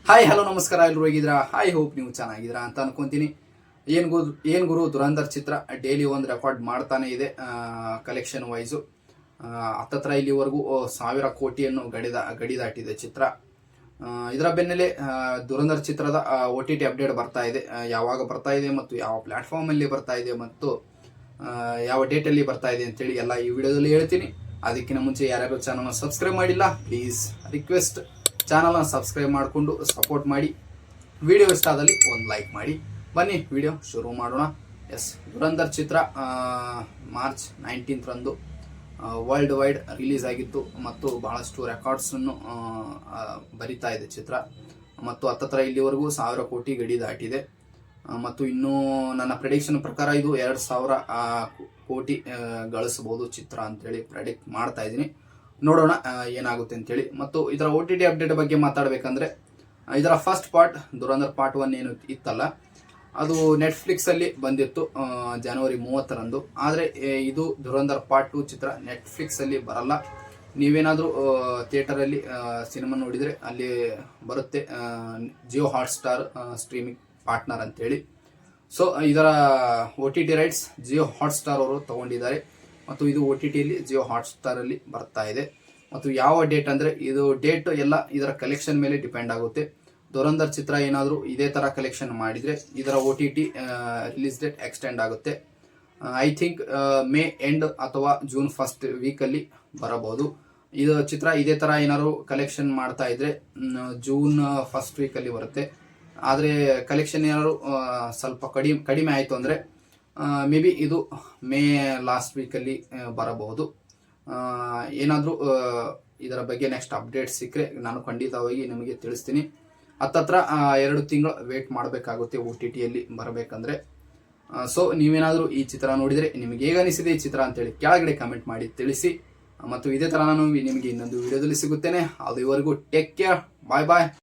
Hi hello ನಮಸ್ಕಾರ, ಎಲ್ಲರೂ ಹೇಗಿದ್ದೀರಾ? ಐ ಹೋಪ್ ನೀವು ಚೆನ್ನಾಗಿದ್ದೀರಾ ಅಂತ ಅನ್ಕೊಂತೀನಿ. ಏನ್ ಗುರು ದುರಂಧರ್ ಚಿತ್ರ ಡೈಲಿ ಒಂದು ರೆಕಾರ್ಡ್ ಮಾಡ್ತಾನೆ ಇದೆ. ಕಲೆಕ್ಷನ್ ವೈಸು ಹತ್ತತ್ರ ಇಲ್ಲಿವರೆಗೂ 1000 ಕೋಟಿಯನ್ನು ಗಡಿ ದಾಟಿದೆ ಚಿತ್ರ. ಇದರ ಬೆನ್ನಲ್ಲೇ ದುರಂಧರ್ ಚಿತ್ರದ OTT ಅಪ್ಡೇಟ್ ಬರ್ತಾ ಇದೆ. ಯಾವಾಗ ಬರ್ತಾ ಇದೆ ಮತ್ತು ಯಾವ ಪ್ಲಾಟ್ಫಾರ್ಮ್ ಅಲ್ಲಿ ಬರ್ತಾ ಇದೆ ಮತ್ತು ಯಾವ ಡೇಟ್ ಅಲ್ಲಿ ಬರ್ತಾ ಇದೆ ಅಂತೇಳಿ ಎಲ್ಲ ಈ ವಿಡಿಯೋದಲ್ಲಿ ಹೇಳ್ತೀನಿ. ಅದಕ್ಕಿಂತ ಮುಂಚೆ ಯಾರ್ಯಾರು ಚಾನಲ್ನ ಸಬ್ಸ್ಕ್ರೈಬ್ ಮಾಡಿಲ್ಲ, ಪ್ಲೀಸ್ ರಿಕ್ವೆಸ್ಟ್, ಚಾನಲ್ನ ಸಬ್ಸ್ಕ್ರೈಬ್ ಮಾಡಿಕೊಂಡು ಸಪೋರ್ಟ್ ಮಾಡಿ. ವಿಡಿಯೋ ಇಷ್ಟ ಆದಲ್ಲಿ ಒಂದು ಲೈಕ್ ಮಾಡಿ. ಬನ್ನಿ ವಿಡಿಯೋ ಶುರು ಮಾಡೋಣ. ದುರಂಧರ್ ಚಿತ್ರ ಮಾರ್ಚ್ 19 ರಂದು ವರ್ಲ್ಡ್ ವೈಡ್ ರಿಲೀಸ್ ಆಗಿತ್ತು ಮತ್ತು ಬಹಳಷ್ಟು ರೆಕಾರ್ಡ್ಸನ್ನು ಬರಿತಾ ಇದೆ ಚಿತ್ರ. ಮತ್ತು ಹತ್ತತ್ರ ಇಲ್ಲಿವರೆಗೂ 1000 ಕೋಟಿ ಗಡಿ ದಾಟಿದೆ. ಮತ್ತು ಇನ್ನೂ ನನ್ನ ಪ್ರೆಡಿಕ್ಷನ್ ಪ್ರಕಾರ ಇದು 2000 ಕೋಟಿ ಗಳಿಸಬಹುದು ಚಿತ್ರ ಅಂತೇಳಿ ಪ್ರೆಡಿಕ್ಟ್ ಮಾಡ್ತಾ ಇದ್ದೀನಿ. ನೋಡೋಣ ಏನಾಗುತ್ತೆ ಅಂತೇಳಿ. ಮತ್ತು ಇದರ OTT ಅಪ್ಡೇಟ್ ಬಗ್ಗೆ ಮಾತಾಡಬೇಕಂದ್ರೆ, ಇದರ ಫಸ್ಟ್ ಪಾರ್ಟ್ ದುರಂಧರ್ ಪಾರ್ಟ್ 1 ಏನು ಇತ್ತಲ್ಲ, ಅದು ನೆಟ್ಫ್ಲಿಕ್ಸ್ ಅಲ್ಲಿ ಬಂದಿತ್ತು ಜನವರಿ 30 ರಂದು. ಆದರೆ ಇದು ದುರಂಧರ್ ಪಾರ್ಟ್ 2 ಚಿತ್ರ ನೆಟ್ಫ್ಲಿಕ್ಸ್ ಅಲ್ಲಿ ಬರಲ್ಲ. ನೀವೇನಾದರೂ ಥಿಯೇಟರ್ ಅಲ್ಲಿ ಸಿನಿಮಾ ನೋಡಿದ್ರೆ ಅಲ್ಲಿ ಬರುತ್ತೆ ಜಿಯೋ ಹಾಟ್ಸ್ಟಾರ್ ಸ್ಟ್ರೀಮಿಂಗ್ ಪಾರ್ಟ್ನರ್ ಅಂತೇಳಿ. ಸೊ ಇದರ OTT ರೈಟ್ಸ್ ಜಿಯೋ ಹಾಟ್ಸ್ಟಾರ್ ಅವರು ತಗೊಂಡಿದ್ದಾರೆ ಮತ್ತು ಇದು OTT ಅಲ್ಲಿ ಜಿಯೋ ಹಾಟ್ಸ್ಟಾರ್ ಅಲ್ಲಿ ಬರ್ತಾ ಇದೆ. ಮತ್ತು ಯಾವ ಡೇಟ್ ಅಂದ್ರೆ, ಇದು ಡೇಟ್ ಎಲ್ಲ ಇದರ ಕಲೆಕ್ಷನ್ ಮೇಲೆ ಡಿಪೆಂಡ್ ಆಗುತ್ತೆ. ದುರಂಧರ್ ಚಿತ್ರ ಏನಾದರೂ ಇದೇ ತರ ಕಲೆಕ್ಷನ್ ಮಾಡಿದ್ರೆ ಇದರ OTT ರಿಲೀಸ್ ಡೇಟ್ ಎಕ್ಸ್ಟೆಂಡ್ ಆಗುತ್ತೆ. ಐ ಥಿಂಕ್ ಮೇ ಎಂಡ್ ಅಥವಾ ಜೂನ್ ಫಸ್ಟ್ ವೀಕಲ್ಲಿ ಬರಬಹುದು. ಇದು ಚಿತ್ರ ಇದೇ ತರ ಏನಾದ್ರು ಕಲೆಕ್ಷನ್ ಮಾಡ್ತಾ ಇದ್ರೆ ಜೂನ್ ಫಸ್ಟ್ ವೀಕಲ್ಲಿ ಬರುತ್ತೆ. ಆದರೆ ಕಲೆಕ್ಷನ್ ಏನಾದ್ರು ಸ್ವಲ್ಪ ಕಡಿಮೆ ಆಯಿತು ಅಂದರೆ ಮೇ ಬಿ ಇದು ಮೇ ಲಾಸ್ಟ್ ವೀಕಲ್ಲಿ ಬರಬಹುದು. ಏನಾದರೂ ಇದರ ಬಗ್ಗೆ ನೆಕ್ಸ್ಟ್ ಅಪ್ಡೇಟ್ ಸಿಕ್ಕರೆ ನಾನು ಖಂಡಿತವಾಗಿ ನಿಮಗೆ ತಿಳಿಸ್ತೀನಿ. ಹತ್ತತ್ರ 2 ತಿಂಗಳು ವೇಟ್ ಮಾಡಬೇಕಾಗುತ್ತೆ OTT ಅಲ್ಲಿ ಬರಬೇಕಂದ್ರೆ. ಸೊ ನೀವೇನಾದರೂ ಈ ಚಿತ್ರ ನೋಡಿದರೆ ನಿಮಗೆ ಹೇಗೆ ಅನಿಸಿದೆ ಈ ಚಿತ್ರ ಅಂತೇಳಿ ಕೆಳಗಡೆ ಕಮೆಂಟ್ ಮಾಡಿ ತಿಳಿಸಿ. ಮತ್ತು ಇದೇ ಥರ ನಾನು ನಿಮಗೆ ಇನ್ನೊಂದು ವಿಡಿಯೋದಲ್ಲಿ ಸಿಗುತ್ತೇನೆ. ಅದುವರೆಗೂ ಟೇಕ್ ಕೇರ್, ಬಾಯ್ ಬಾಯ್.